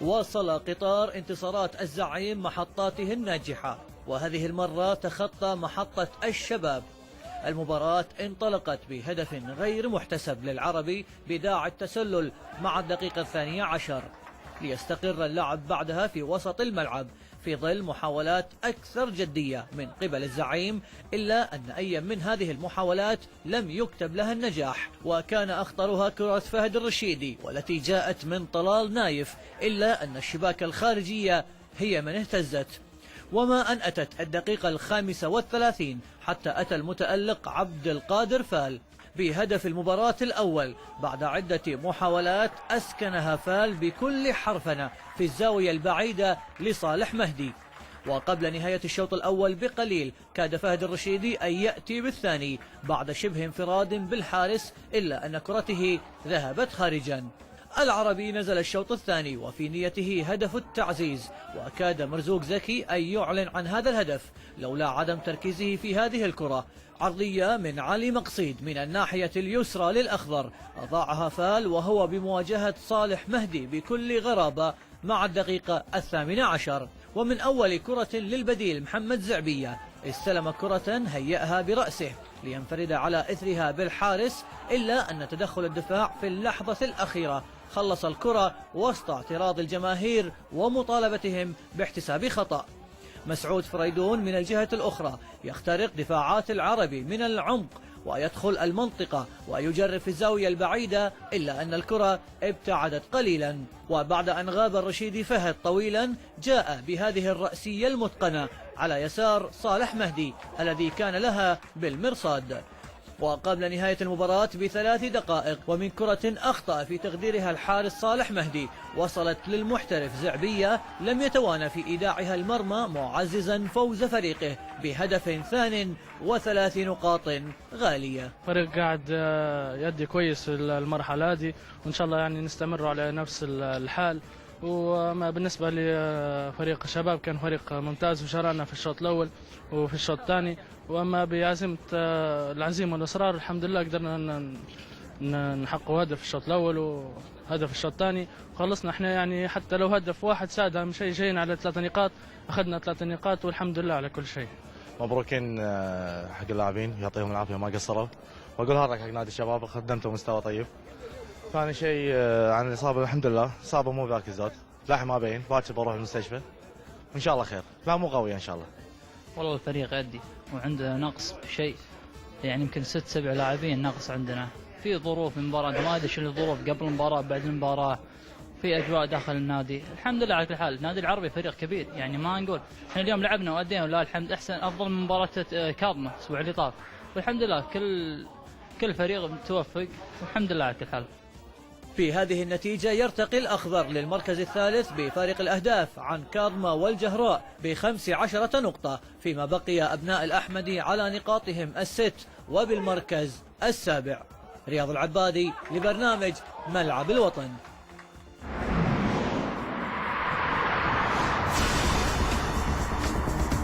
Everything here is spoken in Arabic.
واصل قطار انتصارات الزعيم محطاته الناجحة، وهذه المرة تخطى محطة الشباب. المباراة انطلقت بهدف غير محتسب للعربي بداعي التسلل مع الدقيقة 12، ليستقر اللعب بعدها في وسط الملعب في ظل محاولات أكثر جدية من قبل الزعيم، إلا أن أي من هذه المحاولات لم يكتب لها النجاح، وكان أخطرها كرة فهد الرشيدي والتي جاءت من طلال نايف، إلا أن الشباك الخارجية هي من اهتزت. وما أن أتت الدقيقة 35 حتى أتى المتألق عبد القادر فال بهدف المباراة الأول بعد عدة محاولات أسكنها فال بكل حرفنة في الزاوية البعيدة لصالح مهدي. وقبل نهاية الشوط الأول بقليل كاد فهد الرشيدي أن يأتي بالثاني بعد شبه انفراد بالحارس، إلا أن كرته ذهبت خارجا. العربي نزل الشوط الثاني وفي نيته هدف التعزيز، وكاد مرزوق زكي أن يعلن عن هذا الهدف لولا عدم تركيزه في هذه الكرة. عرضية من علي مقصيد من الناحية اليسرى للأخضر، أضاعها فال وهو بمواجهة صالح مهدي بكل غرابة مع الدقيقة 18. ومن أول كرة للبديل محمد زعبية استلم كرة هيأها برأسه لينفرد على إثرها بالحارس، إلا أن تدخل الدفاع في اللحظة الأخيرة خلص الكرة وسط اعتراض الجماهير ومطالبتهم باحتساب خطأ. مسعود فريدون من الجهة الأخرى يخترق دفاعات العربي من العمق ويدخل المنطقة ويجرب في الزاوية البعيدة، إلا أن الكرة ابتعدت قليلا، وبعد أن غاب الرشيدي فهد طويلا جاء بهذه الرأسية المتقنة على يسار صالح مهدي الذي كان لها بالمرصاد. وقبل نهاية المباراة ب3 دقائق ومن كرة أخطأ في تقديرها الحارس صالح مهدي وصلت للمحترف زعبية لم يتوانى في إيداعها المرمى، معززا فوز فريقه بهدف 32 نقاط غالية. فريق قاعد يدي كويس في المرحلة هذه، وإن شاء الله يعني نستمر على نفس الحال. وما بالنسبة لفريق الشباب كان فريق ممتاز وشاركنا في الشوط الأول وفي الشوط الثاني، وأما بعزيمة العزيمة والإصرار الحمد لله قدرنا نحقق هدف في الشوط الأول وهدف الشوط الثاني، وخلصنا احنا يعني حتى لو هدف واحد ساعد أهم شيء جايين على 3 نقاط، أخذنا 3 نقاط والحمد لله على كل شيء. مبروكين حق اللاعبين يعطيهم العافية ما قصروا، وأقول هارك حق نادي الشباب قدمتوا مستوى طيب. ثاني شيء عن الإصابة الحمد لله إصابة مو ذاك الزود، لاحق ما بين باكر بروح المستشفى وإن شاء الله خير، لا مو قوية إن شاء الله. والله الفريق يدي وعنده نقص بشيء، يعني يمكن 6-7 لاعبين نقص عندنا في ظروف المباراة، ما ادري شو الظروف قبل المباراة بعد المباراة، في اجواء داخل النادي. الحمد لله على كل حال النادي العربي فريق كبير، يعني ما نقول احنا اليوم لعبنا وادينا ولله الحمد احسن افضل من مباراة كاظمة الاسبوع اللي طاف، والحمد لله كل فريق متوفق والحمد لله على كل حال. في هذه النتيجة يرتقي الأخضر للمركز الثالث بفارق الأهداف عن كاظمة والجهراء ب15 نقطة، فيما بقي أبناء الأحمدي على نقاطهم ال6 وبالمركز السابع. رياض العبادي لبرنامج ملعب الوطن.